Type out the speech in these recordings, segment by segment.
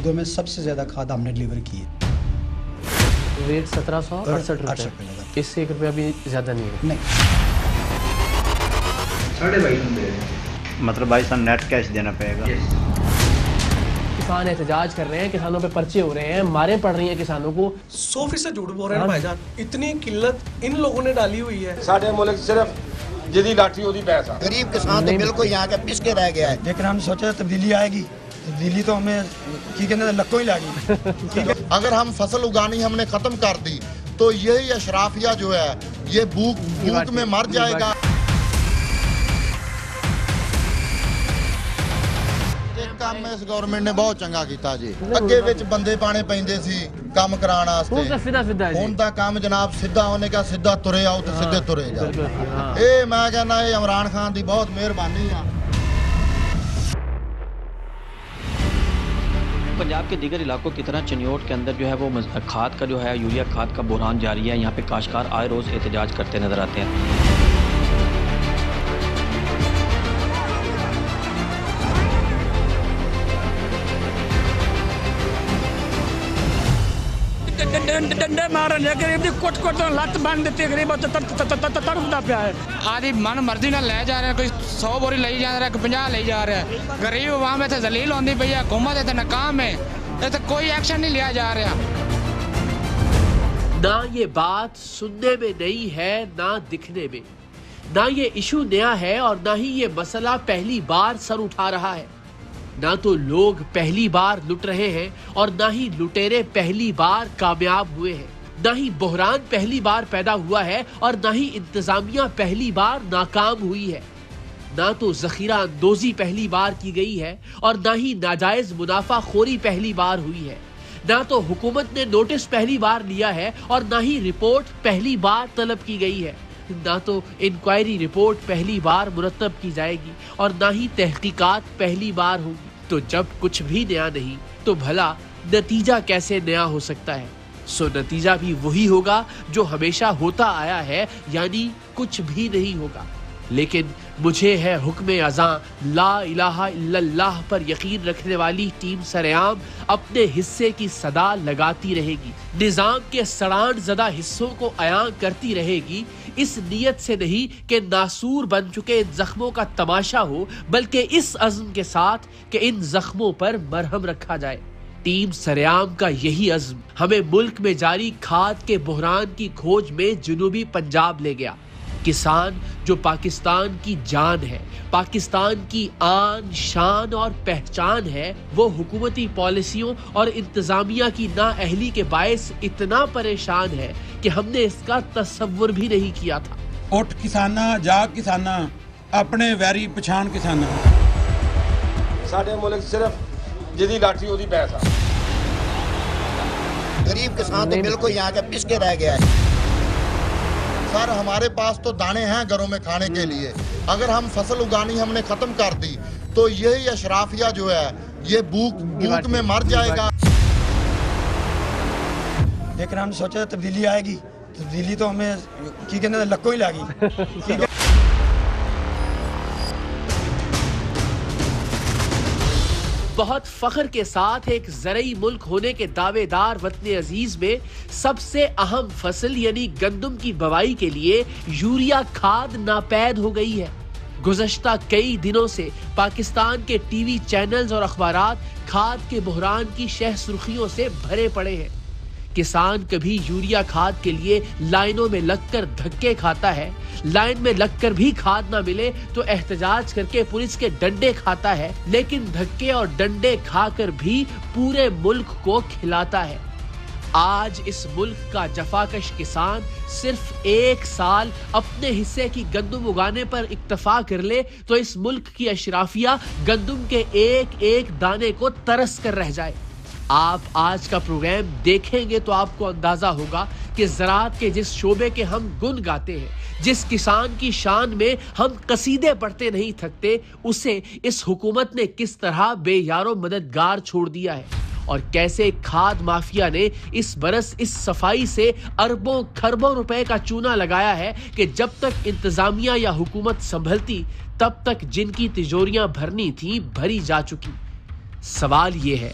ईदों में सबसे ज़्यादा खाद हमने डिलीवर की है। रेट 1768 रुपये, इससे 1 रुपया भी ज़्यादा नहीं है। नहीं, 2250 दे रहे हैं, मतलब भाई साहब नेट कैश देना पड़ेगा। किसान एहतजाज कर रहे हैं, किसानों पे पर्चे हो रहे हैं, मारें पड़ रही हैं किसानों को। 100% झूठ बोल रहे हैं भाईजान, इतनी किल्लत इन लोगों ने डाली हुई है। साढ़े मुल्क सिर्फ जिदी लाठी ओदी पैसा, गरीब किसान तो बिल्कुल यहाँ के पिस के रह गया है। लेकिन हम सोचे तब्दीली आएगी, तब्दीली तो हमें की कहते लक्कों ही लगी। अगर हम फसल उगानी हमने खत्म कर दी तो यही अशराफिया जो है ये भूख में मर जाएगा। ਕੰਮ ਇਸ ਗਵਰਨਮੈਂਟ ਨੇ ਬਹੁਤ ਚੰਗਾ ਕੀਤਾ ਜੀ। ਅੱਗੇ ਵਿੱਚ ਬੰਦੇ ਪਾਣੇ ਪੈਂਦੇ ਸੀ ਕੰਮ ਕਰਾਉਣ ਵਾਸਤੇ, ਹੁਣ ਤਾਂ ਕੰਮ ਜਨਾਬ ਸਿੱਧਾ ਉਹਨੇ ਕਿਹਾ ਸਿੱਧਾ ਤੁਰੇ ਆਓ ਤੇ ਸਿੱਧੇ ਤੁਰੇ ਜਾਓ। ਇਹ ਮੈਂ ਕਹਿੰਦਾ ਇਹ ਇਮਰਾਨ ਖਾਨ ਦੀ ਬਹੁਤ ਮਿਹਰਬਾਨੀ ਆ। पंजाब के दीगर इलाकों की तरह चनियोट के अंदर जो है वो खाद का जो है यूरिया खाद का बहरान जारी है। यहाँ पे काश्तकार आए रोज़ एहतजाज करते नज़र आते हैं। डंडे मारन गरीब की कुट लत्त बन दी गरीब तड़पता पिया है। आदि मन मर्जी ना ले जा रहे हैं, कोई 100 बोरी ले जा रहा है, 50 ले जा रहा है। गरीब वहाँ में जलील होती पई है, हुकूमत इतना नाकाम है, तो कोई एक्शन नहीं लिया जा रहा। ना ये बात सुनने में नई है, ना दिखने में। ना ये इशू नया है और ना ही ये मसला पहली बार सर उठा रहा है। ना तो लोग पहली बार लुट रहे हैं और ना ही लुटेरे पहली बार कामयाब हुए हैं। ना ही बहरान पहली बार पैदा हुआ है और ना ही इंतजामिया पहली बार नाकाम हुई है। ना तो जखीरा अंदोजी पहली बार की गई है और ना ही नाजायज मुनाफा खोरी पहली बार हुई है। ना तो हुकूमत ने नोटिस पहली बार लिया है और ना ही रिपोर्ट पहली बार तलब की गई है। ना तो इंक्वायरी रिपोर्ट पहली बार मुरतब की जाएगी और ना ही तहकीकात पहली बार होगी। तो जब कुछ भी नया नहीं तो भला नतीजा कैसे नया हो सकता है? सो नतीजा भी वही होगा जो हमेशा होता आया है, यानी कुछ भी नहीं होगा। लेकिन मुझे है हुक्म अज़ां, ला इलाहा इल्लल्लाह पर यकीन रखने वाली टीम सरेआम अपने हिस्से की सदा लगाती रहेगी, निज़ाम के सड़ान ज़दा हिस्सों को अयां करती रहेगी, इस नीयत से नहीं कि नासूर बन चुके इन जख्मों का तमाशा हो, बल्कि इस अज़्म के साथ कि इन जख्मों पर मरहम रखा जाए। टीम सरेआम का यही अज़्म हमें मुल्क में जारी खाद के बहरान की खोज में जुनूबी पंजाब ले गया। किसान जो पाकिस्तान की जान है, पाकिस्तान की आन शान और पहचान है, वो हुकूमती पॉलिसियों और इंतजामिया की नाअहली के बायस इतना परेशान है कि हमने इसका तसव्वुर भी नहीं किया था। उठ किसाना, जाग किसाना, अपने वैरी पछान किसाना। साढ़े मुल्क सिर्फ जिदी लाठी ओदी पैसा। गरीब किसान तो बिल्कुल यहाँ के पिस के रह गया है। सर हमारे पास तो दाने हैं घरों में खाने के लिए, अगर हम फसल उगानी हमने खत्म कर दी तो यही अशराफिया जो है ये भूख में मर जाएगा। लेकिन हम सोचे तब्दीली आएगी, तब्दीली तो हमें की कहते लक्कों ही लगी। बहुत फख्र के साथ एक ज़रई मुल्क होने के दावेदार वतन अजीज में सबसे अहम फसल यानी गंदम की बवाई के लिए यूरिया खाद नापैद हो गई है। गुज़श्ता कई दिनों से पाकिस्तान के टीवी चैनल्स और अखबारात खाद के बहरान की शह सुर्खियों से भरे पड़े हैं। किसान कभी यूरिया खाद के लिए लाइनों में लगकर धक्के खाता है, लाइन में लगकर भी खाद ना मिले तो एहतजाज करके पुलिस के डंडे खाता है, लेकिन धक्के और डंडे खाकर भी पूरे मुल्क को खिलाता है। आज इस मुल्क का जफाकश किसान सिर्फ 1 साल अपने हिस्से की गंदम उगाने पर इक्तफा कर ले तो इस मुल्क की अशराफिया गंदम के एक एक दाने को तरस कर रह जाए। आप आज का प्रोग्राम देखेंगे तो आपको अंदाजा होगा कि ज़राअत के जिस शोबे के हम गुन गाते हैं, जिस किसान की शान में हम कसीदे पढ़ते नहीं थकते, उसे इस हुकूमत ने किस तरह बेयारो मददगार छोड़ दिया है और कैसे खाद माफिया ने इस बरस इस सफाई से अरबों खरबों रुपए का चूना लगाया है कि जब तक इंतजामिया या हुकूमत संभलती तब तक जिनकी तिजोरियां भरनी थी भरी जा चुकी। सवाल ये है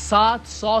700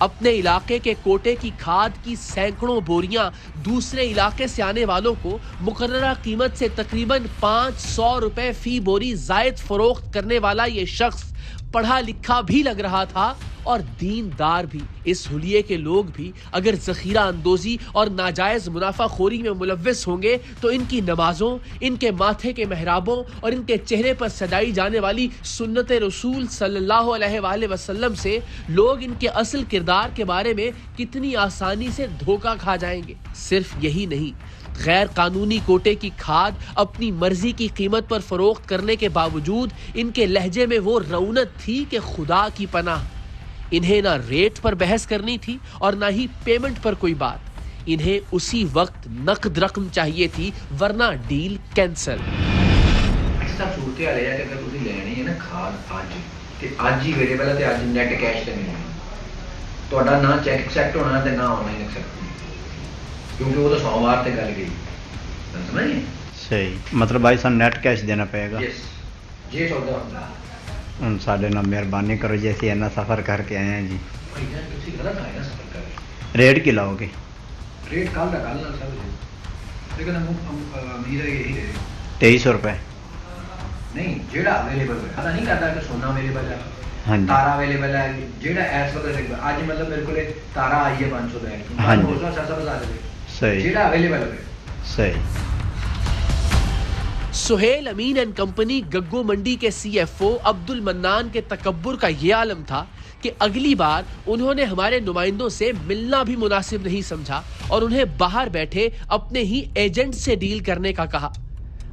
अपने इलाके के कोटे की खाद की सैकड़ों बोरियां दूसरे इलाके से आने वालों को मुकर्ररा कीमत से तकरीबन 500 रुपए फी बोरी जायद फरोख्त करने वाला ये शख्स पढ़ा लिखा भी लग रहा था और दीनदार भी। इस हुलिये के लोग भी अगर जखीरा अंदोजी और नाजायज मुनाफाखोरी में मुलव्वस होंगे तो इनकी नमाजों, इनके माथे के मेहराबों और इनके चेहरे पर सजाई जाने वाली सुन्नत रसूल सल्लल्लाहु अलैहि वसल्लम से लोग इनके असल किरदार के बारे में कितनी आसानी से धोखा खा जाएंगे। सिर्फ यही नहीं, गैर कानूनी कोटे की खाद अपनी मर्जी की कीमत पर फरोख्त करने के बावजूद इनके लहजे में वो रौनक थी कि खुदा की पनाह। इन्हें ना रेट पर बहस करनी थी और ना ही पेमेंट पर कोई बात। इन्हें उसी वक्त नकद रकम चाहिए थी, वरना डील कैंसल। सब सूरत हाल है कि अगर तुसीं लेनी है ना खाद अज ही अवेलेबल है, अज नैट कैश ते मिलनी, तुहाडा ना चैक एक्सैप्ट होना ते ना ऑनलाइन एक्सैप्ट होना, क्योंकि वो तो सोमवार ते गल गई। समझे? सही, मतलब भाई सन नेट कैश देना पड़ेगा। यस, जे सौदा होंदा ਹੁਣ ਸਾਡੇ ਨਾਲ ਮਿਹਰਬਾਨੀ ਕਰੋ ਜੀ, ਅਸੀਂ ਇੰਨਾ ਸਫ਼ਰ ਕਰਕੇ ਆਏ ਹਾਂ ਜੀ। ਤੁਸੀਂ ਗਲਤ ਆਏ ਨਾ ਸਫ਼ਰ ਕਰਕੇ। ਰੇਟ ਕੀ ਲਾਓਗੇ? ਰੇਟ ਕੱਲ ਦਾ ਕੱਲ ਨਾਲ ਸਭ ਲੇਕਿਨ ਅਮੀਰ ਇਹੀ ਰਹੇ 2300 रुपए। ਨਹੀਂ, ਜਿਹੜਾ ਅਵੇਲੇਬਲ ਹੈ ਪਤਾ ਨਹੀਂ ਕਰਦਾ ਕਿ ਸੋਨਾ ਅਵੇਲੇਬਲ ਹੈ, ਹਾਂਜੀ ਤਾਰਾ ਅਵੇਲੇਬਲ ਹੈ, ਜਿਹੜਾ ਇਸ ਵਕਤ ਅੱਜ ਮਤਲਬ ਮੇਰੇ ਕੋਲੇ ਤਾਰਾ ਆਈ ਹੈ 500 ਦਾ, ਹਾਂਜੀ, ਹੋ ਸਕਦਾ 700 ਦੇ ਸਹੀ, ਜਿਹੜਾ ਅਵੇਲੇਬਲ ਹੈ सही। सुहेल अमीन एंड कंपनी गग्गो मंडी के CFO अब्दुल मन्नान के तकब्बुर का ये आलम था कि अगली बार उन्होंने हमारे नुमाइंदों से मिलना भी मुनासिब नहीं समझा और उन्हें बाहर बैठे अपने ही एजेंट से डील करने का कहा।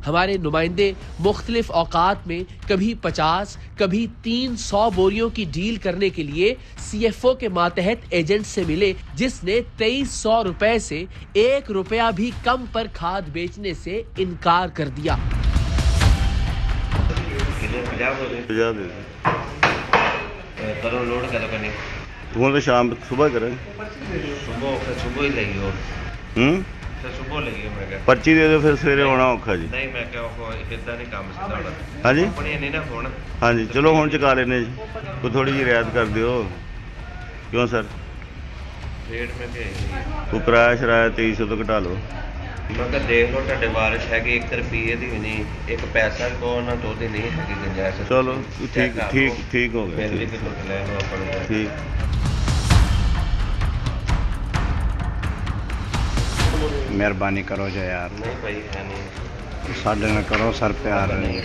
हमारे नुमाइंदे मुख्तलिफ औकात में कभी 50, कभी 300 बोरियों की डील करने के लिए CFO के मातहत एजेंट से मिले, जिसने 2300 रुपए से 1 रुपया भी कम पर खाद बेचने से इनकार कर दिया। करो लोड करो करनी वो तो शाम सुबह करें, सुबह ही लगी हो फिर सुबह लगी मैं क्या पर्ची दे दो, फिर सवेरे आना औखा जी। नहीं मैं क्या इदा नहीं काम सीधा होना। हाँ जी, अपनी नहीं ना फोन। हाँ जी, चलो हुण चुका लेने जी, कोई थोड़ी जी रियायत कर दियो। क्यों सर? रेट में कोई किराया शराया 2300 तो घटा लो। मैं क्या देख लो ਤੁਹਾਡੇ ਬਾਰਿਸ਼ है कि 1 रुपये ਦੀ ਵੀ ਨਹੀਂ, 1 ਪੈਸਾ ਕੋ ਨਾ ਦੋ ਦੀ नहीं है कि गुंजाइश। चलो ठीक ठीक ठीक हो गया, फिर भी फिर ले लो अपन ठीक। ਮਿਹਰਬਾਨੀ ਕਰੋ ਜੀ ਯਾਰ। नहीं भाई है नहीं, ਸਾਡੇ ਨਾਲ ਕਰੋ ਸਰ ਪਿਆਰ। नहीं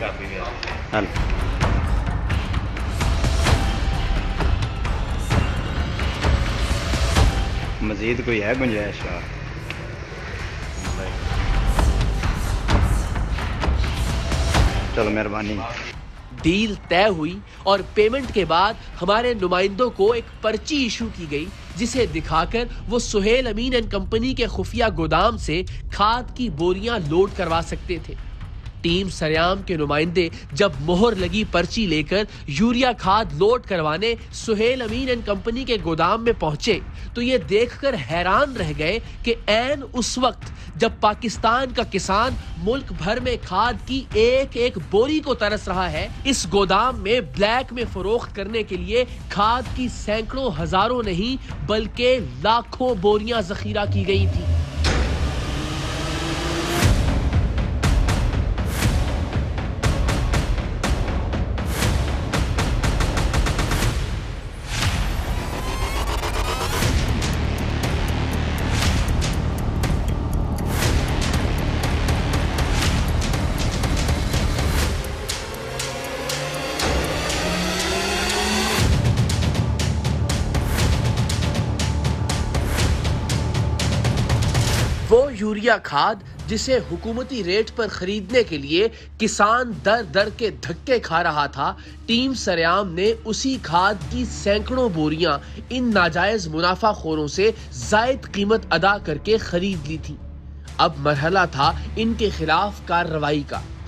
काफी है। ਹਲ मजीद कोई है गुंजाइश यार? चलो मेहरबानी। डील तय हुई और पेमेंट के बाद हमारे नुमाइंदों को एक पर्ची इशू की गई, जिसे दिखाकर वो सुहेल अमीन एंड कंपनी के खुफिया गोदाम से खाद की बोरियां लोड करवा सकते थे। टीम सरेआम के नुमाइंदे जब मोहर लगी पर्ची लेकर यूरिया खाद लोड करवाने सुहेल अमीन एंड कंपनी के गोदाम में पहुंचे तो ये देखकर हैरान रह गए कि ऐन उस वक्त जब पाकिस्तान का किसान मुल्क भर में खाद की एक एक बोरी को तरस रहा है, इस गोदाम में ब्लैक में फरोख्त करने के लिए खाद की सैकड़ों हजारों नहीं बल्कि लाखों बोरियां जखीरा की गई थी। वो यूरिया खाद जिसे हुकूमती रेट पर खरीदने के लिए किसान दर दर के धक्के खा रहा था, टीम सरेआम ने उसी खाद की सैकड़ों बोरियां इन नाजायज मुनाफाखोरों से जायद कीमत अदा करके खरीद ली थी। अब मरहला था इनके खिलाफ कार्रवाई का।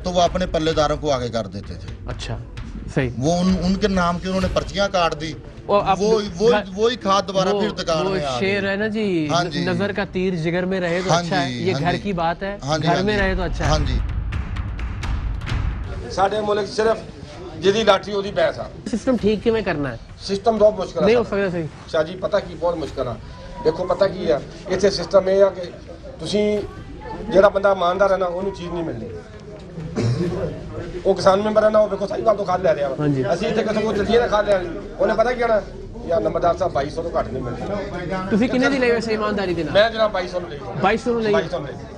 तो वो अपने पल्लेदारों को आगे कर देते थे। अच्छा सही। वो उनके नाम की उन्होंने पर्चियां काट दी, वो ही खाद दोबारा फिर दुकान में आ शेर है ना जी, नजर का तीर जिगर में रहे तो अच्छा है, ये घर की बात है, घर में रहे तो अच्छा है। हाँ जी। साडे मुल्क सिर्फ जिदी लाठी ओदी पैसा सिस्टम ठीक किवें करना है? सिस्टम बहुत मुश्किल नहीं हो सकता सही शाह जी, पता की बहुत मुश्किल है। देखो पता की है, इत्थे सिस्टम ये है कि तुसी ਜਿਹੜਾ ਬੰਦਾ ਇਮਾਨਦਾਰ ਹੈ ਨਾ ਉਹਨੂੰ ਚੀਜ਼ ਨਹੀਂ ਮਿਲਣੀ। ਉਹ ਕਿਸਾਨ ਮੈਂਬਰ ਹੈ ਨਾ, ਉਹ ਵੇਖੋ ਸਾਰੀ ਗੱਲ ਤੋਂ ਖਾਦ ਲੈ ਰਿਹਾ ਵਾ। ਅਸੀਂ ਇੱਥੇ ਕਿਸੇ ਕੋਲ ਚੱਲੀਏ ਨਾ ਖਾਦ ਲੈਣ ਲਈ, ਉਹਨੇ ਪਤਾ ਕੀ ਕਹਿਣਾ, ਯਾਰ ਨੰਬਰਦਾਰ ਸਾਹਿਬ 2200 ਤੋਂ ਘੱਟ ਨਹੀਂ ਮਿਲਣੀ। ਤੁਸੀਂ ਕਿੰਨੇ ਦੀ ਲਈ ਵੈਸੇ ਇਮਾਨਦਾਰੀ ਦੇ ਨਾਲ? ਮੈਂ ਜਨਾਬ 2200 ਨੂੰ ਲਈ। 2200 ਨੂੰ ਲਈ?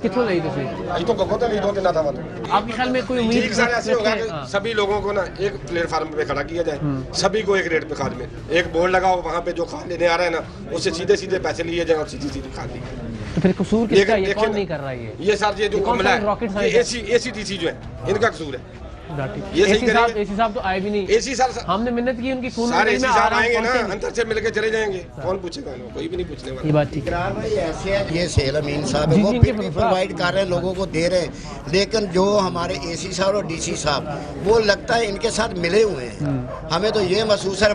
ਕਿੱਥੋਂ ਲਈ ਤੁਸੀਂ? ਅਜੀ ਤੋਂ ਗੱਗੋ ਤੇ ਲਈ 2-3 ਥਾਵਾਂ ਤੋਂ। आपके ख्याल में कोई उम्मीद? ठीक सर, ऐसे होगा कि सभी लोगों को ना एक प्लेटफार्म पे खड़ा किया जाए, सभी को एक रेट पे खाद में, एक बोर्ड लगाओ, वहाँ पे जो खाद लेने आ रहा है ना उससे सीधे सीधे पैसे लिए जाए और सीधी सीधी खाद ली। तो फिर कसूर किसका है? ये कौन नहीं कर रहा है? ये सर ये जो अमला है, ये ACTC जो है इनका कसूर है। ये सही करेंगे। एसी साहब तो आए भी नहीं। एसी साहब हमने मिन्नत की उनकी खून सारे एसी साहब आएंगे ना, अंदर से मिलके चले जाएंगे, कौन पूछेगा? कोई भी नहीं पूछने वाला। ये बात ठीक है भाई, ऐसे है ये सेल अमीन साहब है, वो फिर भी प्रोवाइड कर रहे हैं, लोगों को दे रहे हैं, लेकिन जो हमारे एसी साहब और डीसी साहब वो लगता है इनके साथ मिले हुए हैं। हमें तो ये महसूस है,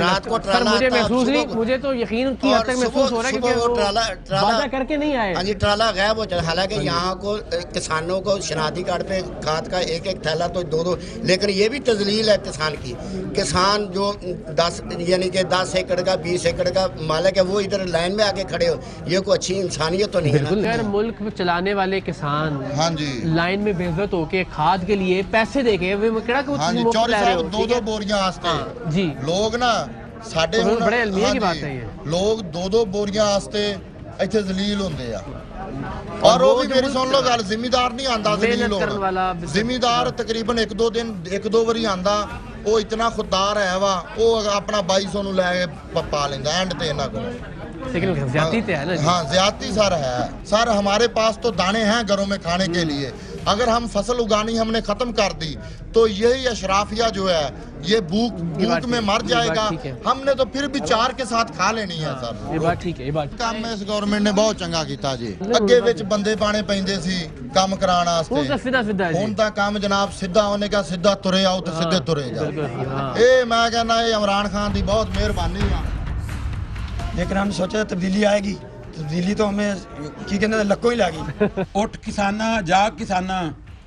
रात को ट्राला मुझे महसूस नहीं, मुझे तो यकीन की हद तक महसूस हो रहा है कि वो ट्राला करके नहीं आए। हाँ जी, ट्राला गायब हो चला। हालांकि यहाँ को किसानों को शनाख्ती कार्ड पे खाद का एक थैला तो 2-2, लेकिन ये भी तजलील है किसान की। किसान जो 10 यानी कि 10 एकड़ का 20 एकड़ का मालिक है, वो इधर लाइन में आके खड़े हो, ये कोई अच्छी इंसानियत तो नहीं है ना। अगर मुल्क में चलाने वाले किसान हाँ जी लाइन में बेइज्जत होके खाद के लिए पैसे देके हाँ जी, चौधरी साहब 2-2 बोरियां आस्ते जी लोग ना साडे बड़े अलमिया की बात है, ये लोग 2-2 बोरियां आस्ते ਇੱਥੇ ਜ਼ਲੀਲ ਹੁੰਦੇ ਆ। ਔਰ ਉਹ ਵੀ ਮੇਰੀ ਸੁਣ ਲਓ ਗੱਲ, ਜ਼ਿਮੀਦਾਰ ਨਹੀਂ ਆਂਦਾ ਜ਼ਲੀਲ ਹੋਣਾ। ਜ਼ਿਮੀਦਾਰ ਤਕਰੀਬਨ 1-2 ਦਿਨ 1-2 ਵਾਰੀ ਆਂਦਾ, ਉਹ ਇਤਨਾ ਖੁਦਦਾਰ ਹੈ ਵਾ, ਉਹ ਆਪਣਾ 2200 ਨੂੰ ਲੈ ਕੇ ਪਾ ਲੈਂਦਾ ਐਂਡ ਤੇ ਇਹਨਾਂ ਕੋਲ। लेकिन ज़्यादती तो है ना? हाँ ज़्यादती सर है सर, हमारे पास तो दाने हैं घरों में खाने के लिए, अगर हम फसल उगानी हमने ख़त्म कर दी तो यही अशराफिया जो है ये भूख में मर जाएगा। हमने तो फिर भी 4 के साथ खा लेनी है सर। ये बात ठीक है, ये बात काम में इस गवर्नमेंट ने बहुत चंगा कीता जी। ਅੱਗੇ ਵਿੱਚ ਬੰਦੇ ਪਾਣੇ ਪੈਂਦੇ ਸੀ ਕੰਮ ਕਰਾਉਣ ਵਾਸਤੇ, ਹੁਣ ਤਾਂ ਕੰਮ ਜਨਾਬ ਸਿੱਧਾ ਉਹਨੇ ਕਿਹਾ ਸਿੱਧਾ ਤੁਰੇ ਆਓ ਤੇ ਸਿੱਧੇ ਤੁਰੇ ਜਾਓ। ਇਹ ਮੈਂ ਕਹਿੰਦਾ ਇਹ ਇਮਰਾਨ ਖਾਨ ਦੀ ਬਹੁਤ ਮਿਹਰਬਾਨੀ ਆ। लेकिन हम सोचे तब्दीली आएगी, तब्दीली तो हमें की कहते हैं लक्कों ही लागी। ਉੱਠ ਕਿਸਾਨਾਂ, ਜਾਗ ਕਿਸਾਨਾਂ,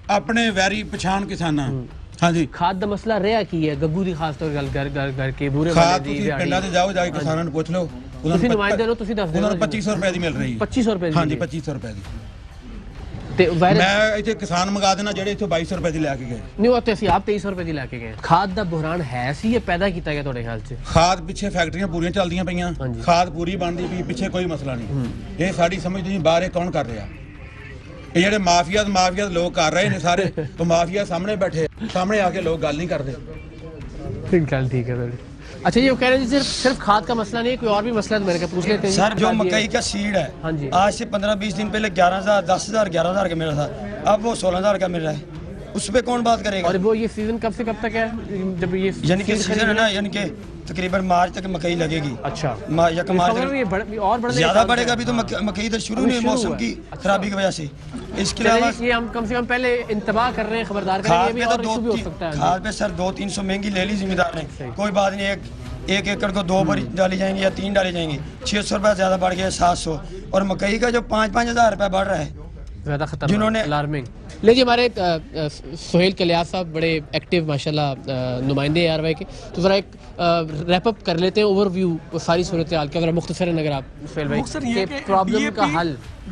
ਆਪਣੇ ਵੈਰੀ ਪਛਾਣ ਕਿਸਾਨਾਂ। ਹਾਂਜੀ, ਖਾਦ ਦਾ ਮਸਲਾ ਰਿਹਾ ਕੀ ਹੈ? ਗੱਗੂ ਦੀ ਖਾਸ ਤੌਰ ਗੱਲ ਕਰ ਕੇ ਬੂਰੇ ਖਾਦ ਤੁਸੀਂ ਪਿੰਡਾਂ ਤੇ ਜਾਓ, ਜਾ ਕੇ ਕਿਸਾਨਾਂ ਨੂੰ ਪੁੱਛ ਲਓ, ਤੁਸੀਂ ਨੁਮਾਇੰਦੇ ਹੋ, ਤੁਸੀਂ ਦੱਸ ਦਿਓ। ਉਹਨਾਂ ਨੂੰ 2500 ਰੁਪਏ ਦੀ ਮਿਲ ਰਹੀ ਹੈ। 2500 ਰੁਪਏ ਦੀ? ਹਾਂਜੀ 2500 ਰੁਪਏ ਦੀ। ਤੇ ਮੈਂ ਇੱਥੇ ਕਿਸਾਨ ਮੰਗਾ ਦੇਣਾ ਜਿਹੜੇ ਇੱਥੋਂ 2200 ਰੁਪਏ ਦੀ ਲੈ ਕੇ ਗਏ। ਨਹੀਂ, ਉਹ ਤੇ ਅਸੀਂ ਆਪ 2300 ਰੁਪਏ ਦੀ ਲੈ ਕੇ ਗਏ। ਖਾਦ ਦਾ ਬੁਹਰਾਨ ਹੈ ਸੀ, ਇਹ ਪੈਦਾ ਕੀਤਾ ਗਿਆ ਤੁਹਾਡੇ ਖਿਆਲ 'ਚ? ਖਾਦ ਪਿੱਛੇ ਫੈਕਟਰੀਆਂ ਪੂਰੀਆਂ ਚੱਲਦੀਆਂ ਪਈਆਂ, ਖਾਦ ਪੂਰੀ ਬਣਦੀ ਪਈ, ਪਿੱਛੇ ਕੋਈ ਮਸਲਾ ਨਹੀਂ। ਇਹ ਸਾਡੀ ਸਮਝ ਨਹੀਂ ਬਾਹਰ ਇਹ ਕੌਣ ਕਰ ਰਿਹਾ? ਇਹ ਜਿਹੜੇ ਮਾਫੀਆ ਲੋਕ ਕਰ ਰਹੇ ਨੇ ਸਾਰੇ, ਉਹ ਮਾਫੀਆ ਸਾਹਮਣੇ ਬੈਠੇ, ਸਾਹਮਣੇ ਆ ਕੇ ਲੋਕ ਗੱਲ ਨਹੀਂ ਕਰਦੇ। ਗੱਲ ਠੀਕ है। अच्छा, ये कह रहे हैं सिर्फ खाद का मसला नहीं है, कोई और भी मसला है, मेरे को पूछ लेते हैं। सर जो मकई का सीड है, हाँ जी, आज से 15-20 दिन पहले 11,000, 10,000, 11,000 का मिल रहा था, अब वो 16,000 का मिल रहा है। उस पर कौन बात करेगा? और वो ये सीजन कब से कब तक है? जब ये यानी कि सीजन है ना, यानी कि तकरीबन मार्च तक मकई लगेगी। अच्छा, और ज्यादा बढ़ेगा भी तो मकई तो शुरू नहीं, मौसम की खराबी की वजह से। इसके अलावा ये हम कम से कम पहले इंतबाह कर रहे हैं, खबरदार करेंगे, ये भी और इशू भी हो सकता है। खाद पे सर 200-300 महंगी ले ली जिम्मेदार ने, कोई बात नहीं, एक एकड़ को 2 बार डाली जाएंगी या 3 डाली जाएंगी। 600 रुपये ज़्यादा बढ़ गया, 700, और मकई का जो 5-5 हज़ार रुपये बढ़ रहा है, ज़्यादा खतरनाक, जिन्होंने अलार्मिंग। लेकिन हमारे सोहेल कलियास साहब बड़े एक्टिव माशाल्लाह नुमाइंदे हैं आरवाई के, तो ज़रा एक रैप अप कर लेते हैं, ओवरव्यू सारी सूरत हाल का, ज़रा मुख्तसरन अगर आप सोहेल भाई के प्रॉब्लम का हल।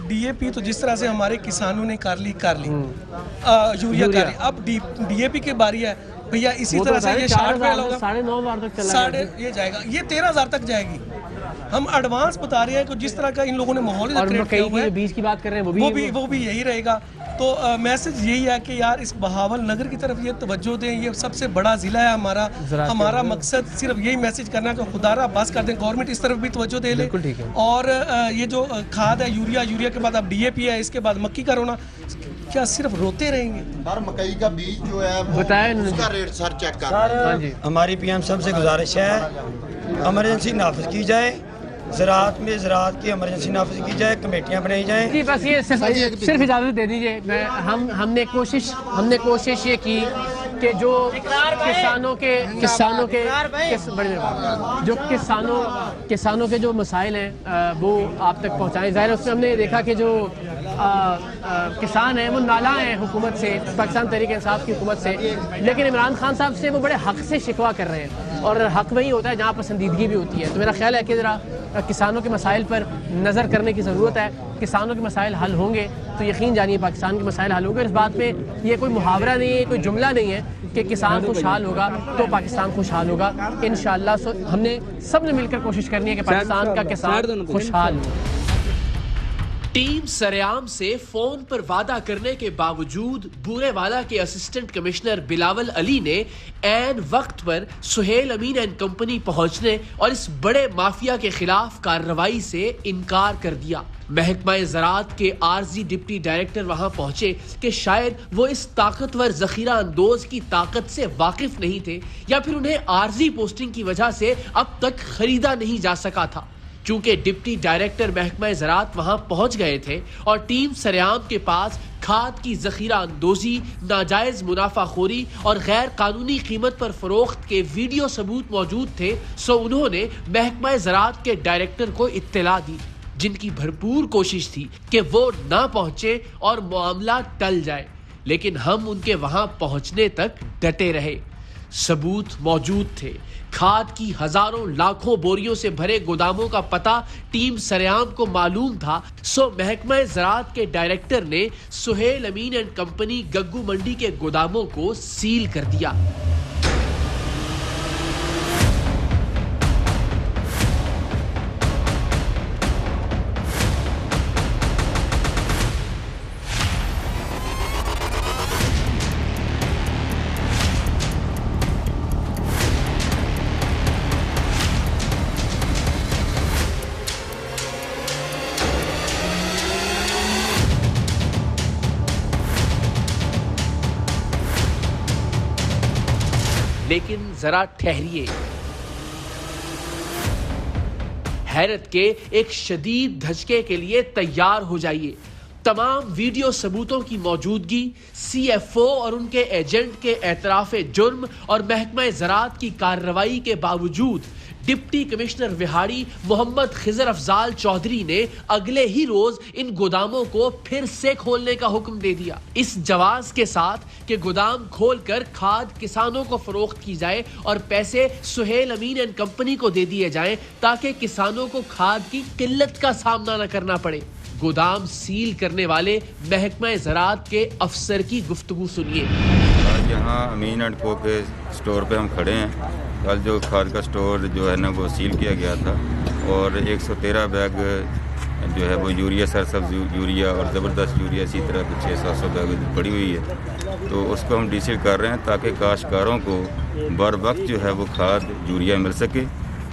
DAP तो जिस तरह से हमारे किसानों ने कर ली यूरिया कर ली, अब DAP की बारी है भैया। इसी तरह से ये 9,500 तक चला, ये जाएगा, ये 13,000 तक जाएगी। हम एडवांस बता रहे हैं कि जिस तरह का इन लोगों ने माहौल क्रिएट किया हुआ है, बीज की बात कर रहे हैं, वो भी यही रहेगा। तो मैसेज यही है कि यार इस बहावल नगर की तरफ ये तवज्जो दें, ये सबसे बड़ा ज़िला है हमारा मकसद सिर्फ यही मैसेज करना है कि खुदारा बस कर दें, गवर्नमेंट इस तरफ भी तवज्जो दे ले। और ये जो खाद है यूरिया के बाद अब DAP है, इसके बाद मक्की का रोना, क्या सिर्फ रोते रहेंगे? सर मकई का बीज जो है बताएं, उसका रेट सर चेक कर। हमारी PM साहब से गुजारिश है, इमरजेंसी नाफिज की जाए ज़राअत में ज़राअत की इमरजेंसी नाफिज की जाए, कमेटियाँ बनाई जाएँ। जी बस ये सिर्फ इजाज़त दे दीजिए। हमने कोशिश ये की कि जो किसानों के जो मसाइल हैं वो आप तक पहुँचाएँ। ज़ाहिर है उसमें हमने देखा कि जो किसान हैं वो नाला हैं हुकूमत से, पाकिस्तान तहरीक इंसाफ की हुकूमत से, लेकिन इमरान खान साहब से वो बड़े हक से शिकवा कर रहे हैं और हक वही होता है जहाँ पसंदीदगी भी होती है। तो मेरा ख्याल है कि ज़रा किसानों के मसाइल पर नज़र करने की ज़रूरत है। किसानों के मसाइल हल होंगे तो यकीन जानिए पाकिस्तान के मसाइल हल होंगे। इस बात पे ये कोई मुहावरा नहीं है, कोई जुमला नहीं है कि किसान खुशहाल होगा तो पाकिस्तान खुशहाल होगा। इंशाअल्लाह हमने सब ने मिलकर कोशिश करनी है कि पाकिस्तान का किसान खुशहाल हो। टीम सरेआम से फोन पर वादा करने के बावजूद बूरेवाला के असिस्टेंट कमिश्नर बिलावल अली ने ऐन वक्त पर सुहेल अमीन एंड कंपनी पहुंचने और इस बड़े माफिया के खिलाफ कार्रवाई से इनकार कर दिया। महकमा ज़राअत के आरजी डिप्टी डायरेक्टर वहां पहुंचे कि शायद वो इस ताकतवर जखीरा अंदोज की ताकत से वाकिफ नहीं थे या फिर उन्हें आरजी पोस्टिंग की वजह से अब तक खरीदा नहीं जा सका था। चूंकि डिप्टी डायरेक्टर महकमा ज़राअत वहां पहुंच गए थे और टीम सरेआम के पास खाद की जखीरा अंदोजी, नाजायज मुनाफाखोरी और गैर कानूनी कीमत पर फरोख्त के वीडियो सबूत मौजूद थे, सो उन्होंने महकमा ज़राअत के डायरेक्टर को इत्तला दी, जिनकी भरपूर कोशिश थी कि वो ना पहुंचे और मामला टल जाए। लेकिन हम उनके वहां पहुंचने तक डटे रहे। सबूत मौजूद थे। खाद की हजारों लाखों बोरियों से भरे गोदामों का पता टीम सरेआम को मालूम था, सो महकमा ज़राअत के डायरेक्टर ने सुहेल अमीन एंड कंपनी गग्गू मंडी के गोदामों को सील कर दिया। लेकिन जरा ठहरिए, हैरत के एक शदीद धचके के लिए तैयार हो जाइए। तमाम वीडियो सबूतों की मौजूदगी, CFO और उनके एजेंट के एतराफ़े जुर्म और महकमा ज़राअत की कार्रवाई के बावजूद डिप्टी कमिश्नर विहाड़ी मोहम्मद खिजर अफजाल चौधरी ने अगले ही रोज इन गोदामों को फिर से खोलने का हुक्म दे दिया, इस जवाज के साथ कि गोदाम खोलकर खाद किसानों को फरोख्त की जाए और पैसे सुहेल अमीन एंड कंपनी को दे दिए जाएं ताकि किसानों को खाद की किल्लत का सामना न करना पड़े। गोदाम सील करने वाले महकमा ज़राअत के अफसर की गुफ्तगू सुनिए। यहाँ अमीन एंड को के स्टोर पे हम खड़े हैं। कल जो खाद का स्टोर जो है ना वो सील किया गया था और 113 बैग जो है वो यूरिया, सरसब्ज यूरिया और ज़बरदस्त यूरिया, इसी तरह कुछ 600-700 बैग पड़ी हुई है। तो उसको हम डीसील कर रहे हैं ताकि काश्तकारों को बर वक्त जो है वो खाद यूरिया मिल सके।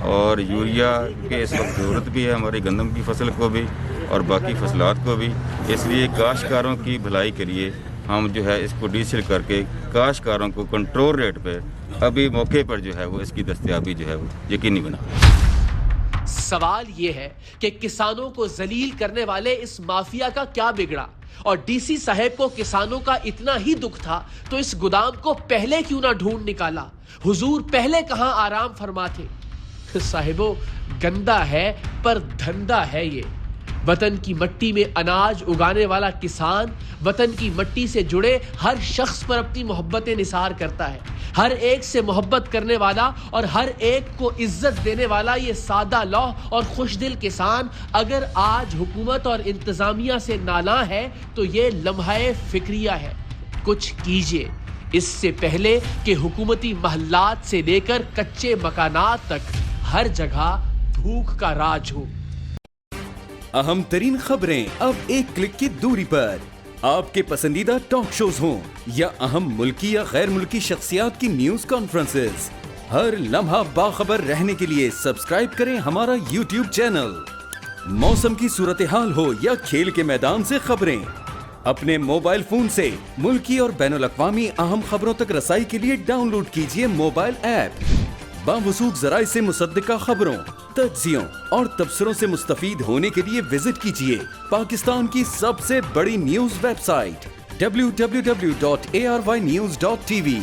और यूरिया के इस वक्त ज़रूरत भी है हमारी गंदम की फसल को भी और बाकी फसलात को भी, इसलिए काश्तकारों की भलाई के लिए हम जो है इसको डीसील करके काश्तकारों को कंट्रोल रेट पे अभी मौके पर जो है वो इसकी दस्तयाबी जो है वो यकीनी बना। सवाल ये है कि किसानों को जलील करने वाले इस माफिया का क्या बिगड़ा, और डीसी साहब को किसानों का इतना ही दुख था तो इस गोदाम को पहले क्यों ना ढूंढ निकाला। हुजूर पहले कहां आराम फरमा थे। साहिबो, गंदा है पर धंधा है ये। वतन की मट्टी में अनाज उगाने वाला किसान वतन की मट्टी से जुड़े हर शख्स पर अपनी मोहब्बतें निसार करता है। हर एक से मोहब्बत करने वाला और हर एक को इज्जत देने वाला ये सादा लौह और खुशदिल किसान अगर आज हुकूमत और इंतजामिया से नाला है तो ये लम्हाए फिक्रिया है। कुछ कीजिए इससे पहले कि हुकूमती महल्लात से लेकर कच्चे मकानात तक हर जगह भूख का राज हो। अहम तरीन खबरें अब एक क्लिक की दूरी पर। आपके पसंदीदा टॉक शोज हों या अहम मुल्की या गैर मुल्की शख्सियात की न्यूज कॉन्फ्रेंसेस, हर लम्हा बाखबर रहने के लिए सब्सक्राइब करें हमारा YouTube चैनल। मौसम की सूरत हाल हो या खेल के मैदान से खबरें, अपने मोबाइल फोन से मुल्की और बैनुल अक़वामी अहम खबरों तक रसाई के लिए डाउनलोड कीजिए मोबाइल ऐप बावसूख ज़राए से मुसद्दिका खबरों, तज्जियों और तबसरों से मुस्तफीद होने के लिए विजिट कीजिए पाकिस्तान की सबसे बड़ी न्यूज वेबसाइट www.arYnews.tv।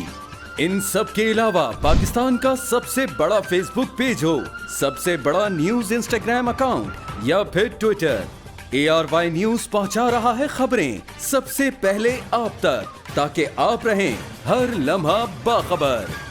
इन सब के अलावा पाकिस्तान का सबसे बड़ा फेसबुक पेज हो, सबसे बड़ा न्यूज इंस्टाग्राम अकाउंट या फिर ट्विटर, ARY न्यूज पहुंचा रहा है खबरें सबसे पहले आप तक, ताकि आप रहें हर लम्हा बाखबर।